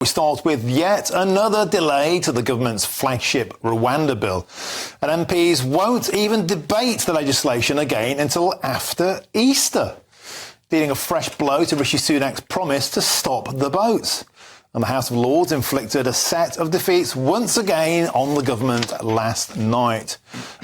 We start with yet another delay to the government's flagship Rwanda bill. And MPs won't even debate the legislation again until after Easter, dealing a fresh blow to Rishi Sunak's promise to stop the boats. And the House of Lords inflicted a set of defeats once again on the government last night.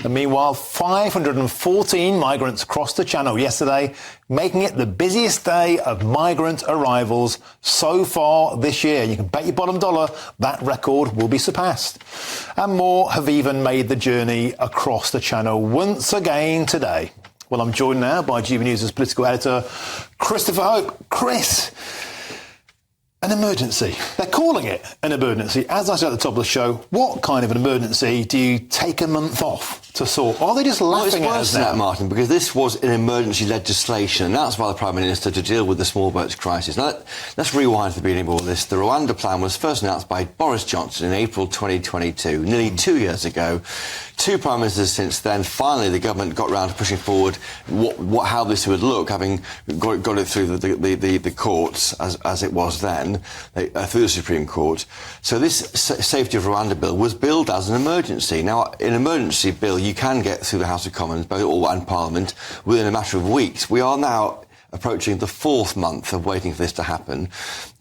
And meanwhile, 514 migrants crossed the Channel yesterday, making it the busiest day of migrant arrivals so far this year. You can bet your bottom dollar that record will be surpassed. And more have even made the journey across the Channel once again today. Well, I'm joined now by GBNews' political editor, Christopher Hope. Chris, an emergency. They're calling it an emergency. As I said at the top of the show, what kind of an emergency do you take a month off to sort? Or are they just laughing at us now? That, Martin, because this was an emergency legislation announced by the Prime Minister to deal with the small boats crisis. Now, let's rewind to the beginning of all this. The Rwanda plan was first announced by Boris Johnson in April 2022, nearly 2 years ago. Two prime ministers since then. Finally, the government got round to pushing forward how this would look, having got it through the courts as it was then, through the Supreme Court. So this Safety of Rwanda bill was billed as an emergency. Now, an emergency bill you can get through the House of Commons and Parliament within a matter of weeks. We are now approaching the fourth month of waiting for this to happen.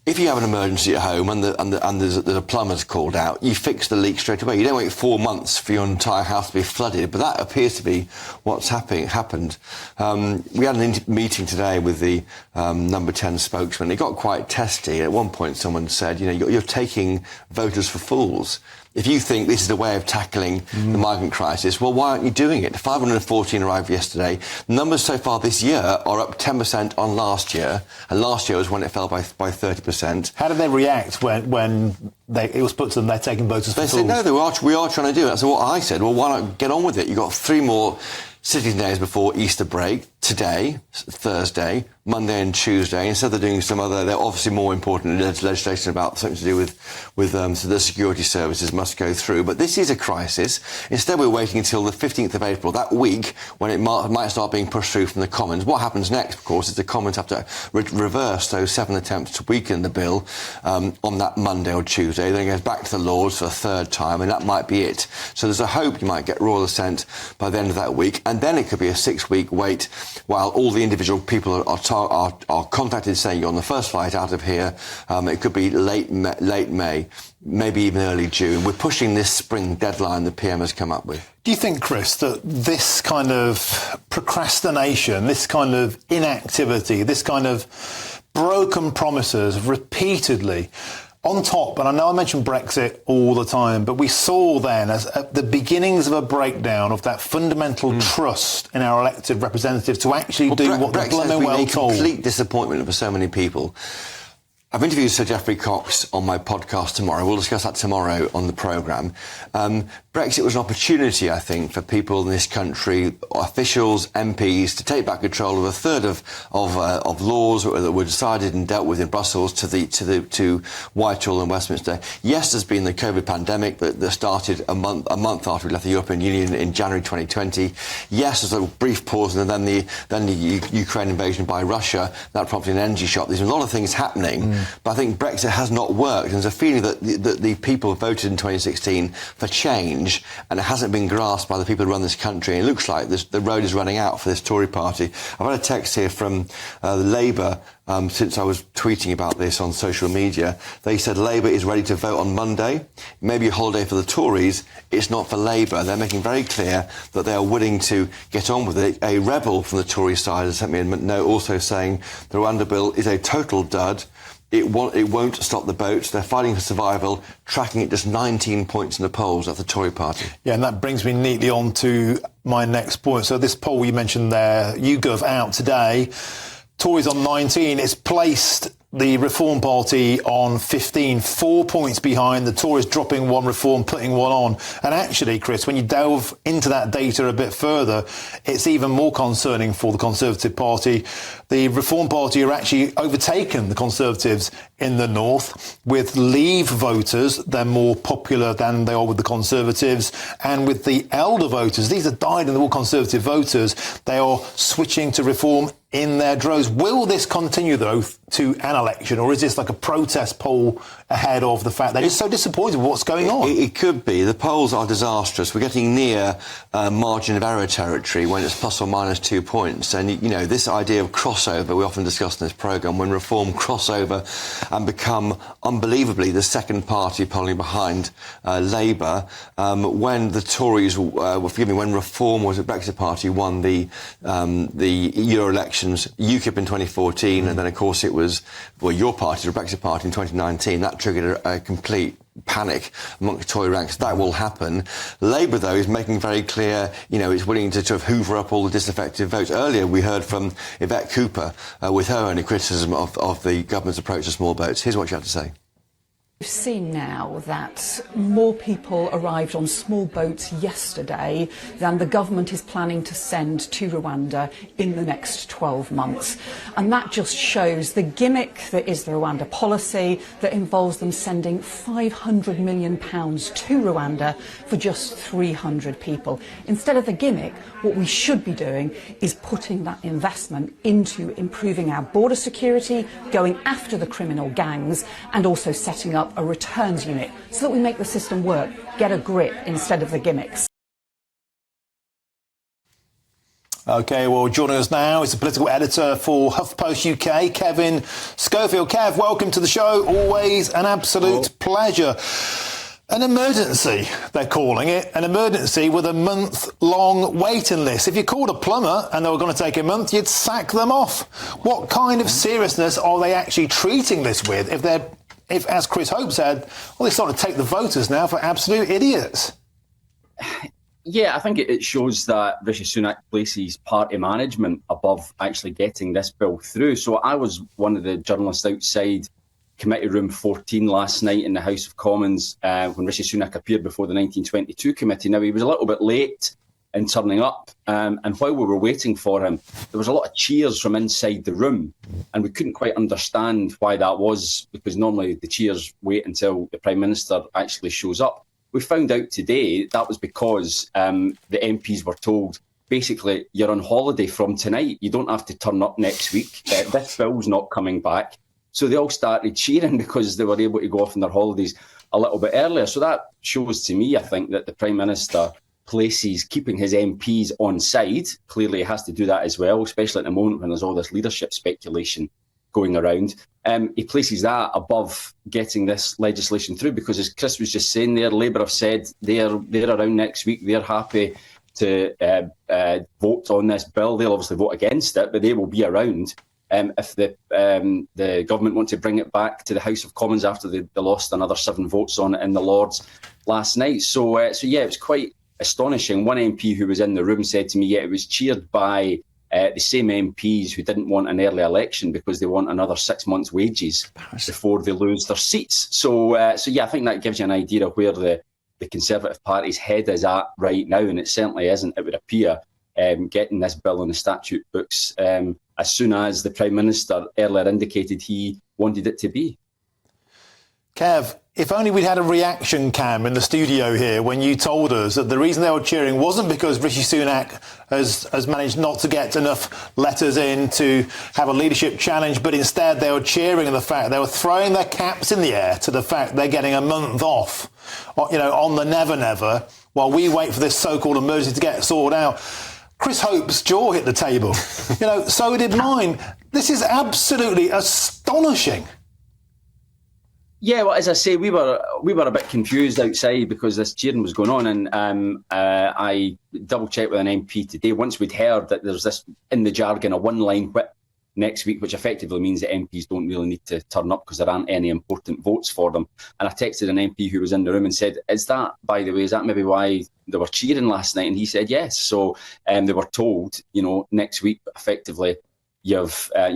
If you have an emergency at home and there's a plumber's called out, you fix the leak straight away. You don't wait 4 months for your entire house to be flooded, but that appears to be what's happened. We had a meeting today with the number 10 spokesman. It got quite testy. At one point someone said, you're taking voters for fools. If you think this is the way of tackling the migrant crisis, well, why aren't you doing it? 514 arrived yesterday. The numbers so far this year are up 10% on last year, and last year was when it fell by 30%. How did they react when it was put to them they're taking voters for fools? They said, no, we are trying to do it. So what I said, well, why not get on with it? You've got 3 more sitting days before Easter break, today, Thursday, Monday and Tuesday. Instead of doing some other, they're obviously more important legislation about something to do with so the security services must go through. But this is a crisis. Instead, we're waiting until the 15th of April, that week, when it might start being pushed through from the Commons. What happens next, of course, is the Commons have to reverse those 7 attempts to weaken the bill on that Monday or Tuesday. Then it goes back to the Lords for a third time, and that might be it. So there's a hope you might get royal assent by the end of that week, and then it could be a 6-week wait while all the individual people are contacted saying you're on the first flight out of here. It could be late May, maybe even early June. We're pushing this spring deadline the PM has come up with. Do you think, Chris, that this kind of procrastination, this kind of inactivity, this kind of broken promises repeatedly on top, and I know I mention Brexit all the time, but we saw then as at the beginnings of a breakdown of that fundamental trust in our elected representatives to actually do what the blooming well told. Brexit has been a complete disappointment for so many people. I've interviewed Sir Geoffrey Cox on my podcast tomorrow. We'll discuss that tomorrow on the programme. Brexit was an opportunity, I think, for people in this country, officials, MPs, to take back control of a third of laws that were decided and dealt with in Brussels to Whitehall and Westminster. Yes, there's been the COVID pandemic that started a month after we left the European Union in January 2020. Yes, there's a brief pause, and then the Ukraine invasion by Russia that prompted an energy shock. There's a lot of things happening. But I think Brexit has not worked. There's a feeling that the people voted in 2016 for change, and it hasn't been grasped by the people who run this country. And it looks like the road is running out for this Tory party. I've had a text here from Labour since I was tweeting about this on social media. They said Labour is ready to vote on Monday. Maybe a holiday for the Tories. It's not for Labour. They're making very clear that they are willing to get on with it. A rebel from the Tory side has sent me a note also saying the Rwanda bill is a total dud. It won't stop the boats. They're fighting for survival, tracking at just 19 points in the polls. That's the Tory party. Yeah, and that brings me neatly on to my next point. So this poll you mentioned there, YouGov out today, Tories on 19. It's placed the Reform Party on 15, 4 points behind. The Tories dropping one, Reform putting one on. And actually, Chris, when you delve into that data a bit further, it's even more concerning for the Conservative Party. the Reform Party are actually overtaken the Conservatives in the north. With Leave voters, they're more popular than they are with the Conservatives. And with the elder voters, these are dyed-in-the-wool Conservative voters, they are switching to Reform in their droves. Will this continue, though, to an election, or is this like a protest poll ahead of the fact they're just so disappointed with what's going on? It could be. The polls are disastrous. We're getting near margin of error territory when it's plus or minus 2 points. And, you know, this idea of crossover, we often discuss in this programme, when Reform crossover and become unbelievably the second party polling behind Labour, when the Tories, when Reform was a Brexit Party, won the Euro elections, UKIP in 2014, and then, of course, it was, well, your party, the Brexit Party, in 2019. That triggered a complete panic amongst Tory ranks. That will happen. Labour, though, is making very clear, you know, it's willing to sort of hoover up all the disaffected votes. Earlier, we heard from Yvette Cooper with her only criticism of the government's approach to small boats. Here's what she had to say. We've seen now that more people arrived on small boats yesterday than the government is planning to send to Rwanda in the next 12 months. And that just shows the gimmick that is the Rwanda policy that involves them sending £500 million to Rwanda for just 300 people. Instead of the gimmick, what we should be doing is putting that investment into improving our border security, going after the criminal gangs, and also setting up a returns unit so that we make the system work, get a grip instead of the gimmicks. OK, well, joining us now is the political editor for HuffPost UK, Kevin Schofield. Kev, welcome to the show. Always an absolute pleasure. An emergency, they're calling it, an emergency with a month-long waiting list. If you called a plumber and they were going to take a month, you'd sack them off. What kind of seriousness are they actually treating this with if, as Chris Hope said, well, they sort of take the voters now for absolute idiots? Yeah, I think it shows that Rishi Sunak places party management above actually getting this bill through. So I was one of the journalists outside Committee Room 14 last night in the House of Commons when Rishi Sunak appeared before the 1922 committee. Now, he was a little bit late in turning up, and while we were waiting for him, there was a lot of cheers from inside the room, and we couldn't quite understand why that was, because normally the cheers wait until the Prime Minister actually shows up. We found out today that was because the MPs were told, basically, you're on holiday from tonight, you don't have to turn up next week, this bill's not coming back. So they all started cheering because they were able to go off on their holidays a little bit earlier. So that shows to me, I think, that the Prime Minister places keeping his MPs on side. Clearly, he has to do that as well, especially at the moment when there's all this leadership speculation going around. He places that above getting this legislation through because, as Chris was just saying there, Labour have said they're around next week. They're happy to vote on this bill. They'll obviously vote against it, but they will be around. If the government want to bring it back to the House of Commons after they lost another 7 votes on it in the Lords last night. So yeah, it was quite astonishing. One MP who was in the room said to me, yeah, it was cheered by the same MPs who didn't want an early election because they want another 6 months' wages before they lose their seats. So yeah, I think that gives you an idea of where the Conservative Party's head is at right now, and it certainly isn't, it would appear, getting this bill in the statute books as soon as the Prime Minister earlier indicated he wanted it to be. Kev, if only we'd had a reaction cam in the studio here when you told us that the reason they were cheering wasn't because Rishi Sunak has managed not to get enough letters in to have a leadership challenge, but instead they were cheering at the fact they were throwing their caps in the air to the fact they're getting a month off, you know, on the never, while we wait for this so-called emergency to get sorted out. Chris Hope's jaw hit the table. You know, so did mine. This is absolutely astonishing. Yeah, well, as I say, we were a bit confused outside because this cheering was going on, and I double-checked with an MP today. Once we'd heard that there's this, in the jargon, a one-line whip next week, which effectively means that MPs don't really need to turn up because there aren't any important votes for them. And I texted an MP who was in the room and said, is that, by the way, is that maybe why they were cheering last night? And he said yes. So they were told, you know, next week, effectively, you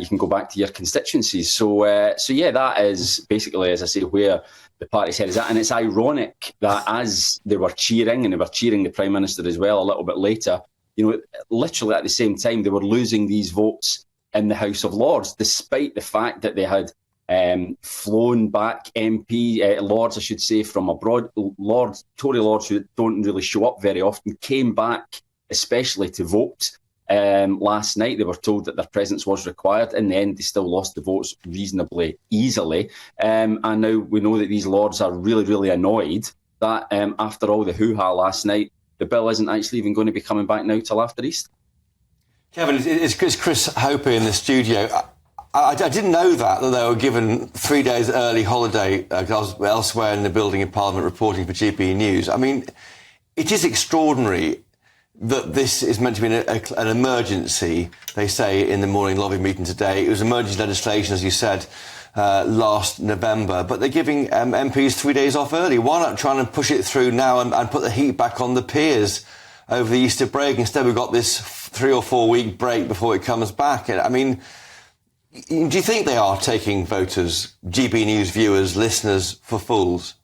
can go back to your constituencies. So yeah, that is basically, as I say, where the party's head is at. And it's ironic that as they were cheering, and they were cheering the Prime Minister as well a little bit later, you know, literally at the same time, they were losing these votes in the House of Lords, despite the fact that they had flown back Lords, I should say, from abroad. Tory Lords who don't really show up very often came back, especially to vote. Last night they were told that their presence was required. In the end, they still lost the votes reasonably easily. And now we know that these Lords are really, really annoyed that after all the hoo-ha last night, the bill isn't actually even going to be coming back now till after Easter. Kevin, it's Chris Hope in the studio. I didn't know that they were given 3 days early holiday. I was elsewhere in the building in Parliament reporting for GBNews. I mean, it is extraordinary that this is meant to be an emergency. They say in the morning lobby meeting today. It was emergency legislation, as you said, last November. But they're giving MPs 3 days off early. Why not try and push it through now and put the heat back on the peers over the Easter break? Instead, we've got this 3 or 4 week break before it comes back. I mean, do you think they are taking voters, GBNews viewers, listeners for fools?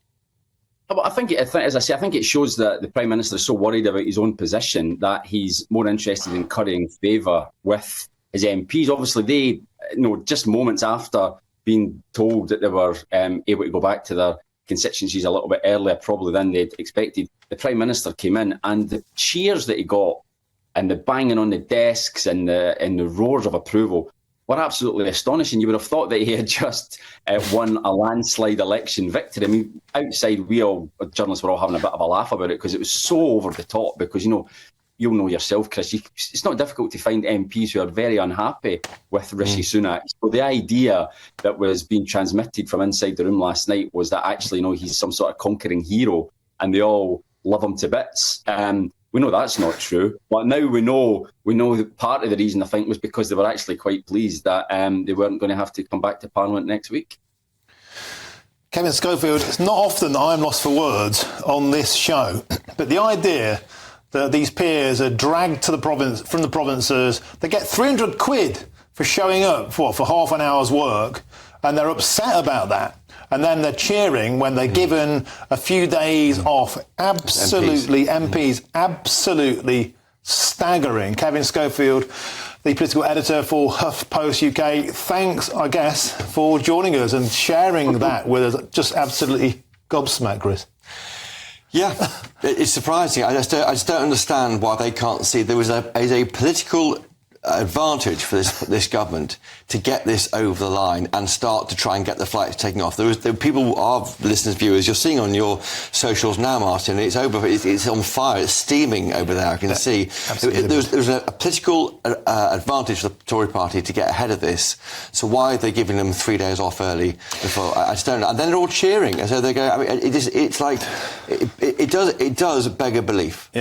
I think, as I say, I think it shows that the Prime Minister is so worried about his own position that he's more interested in currying favour with his MPs. Obviously, they, just moments after being told that they were able to go back to their constituencies a little bit earlier, probably than they'd expected, the Prime Minister came in, and the cheers that he got and the banging on the desks and the roars of approval were absolutely astonishing. You would have thought that he had just won a landslide election victory. I mean, outside, journalists were all having a bit of a laugh about it because it was so over the top. Because, you'll know yourself, Chris, it's not difficult to find MPs who are very unhappy with Rishi Sunak. So the idea that was being transmitted from inside the room last night was that actually, he's some sort of conquering hero and they all love him to bits. We know that's not true, but now we know that part of the reason, I think, was because they were actually quite pleased that they weren't going to have to come back to Parliament next week. Kevin Schofield, it's not often that I'm lost for words on this show, but the idea that these peers are dragged to the province from the provinces, they get 300 quid for showing up for half an hour's work, and they're upset about that. And then they're cheering when they're given a few days off. Absolutely, MPs, absolutely staggering. Kevin Schofield, the political editor for HuffPost UK, thanks, I guess, for joining us and sharing that with us. Just absolutely gobsmacked, Chris. Yeah, it's surprising. I just don't understand why they can't see there was a political advantage for this government to get this over the line and start to try and get the flights taken off. There were people, our listeners, viewers, you're seeing on your socials now, Martin, it's over, it's on fire, it's steaming over there, I can see. There was a political advantage for the Tory party to get ahead of this. So why are they giving them 3 days off early before? I just don't know. And then they're all cheering. And so they go, I mean, it does beg a belief.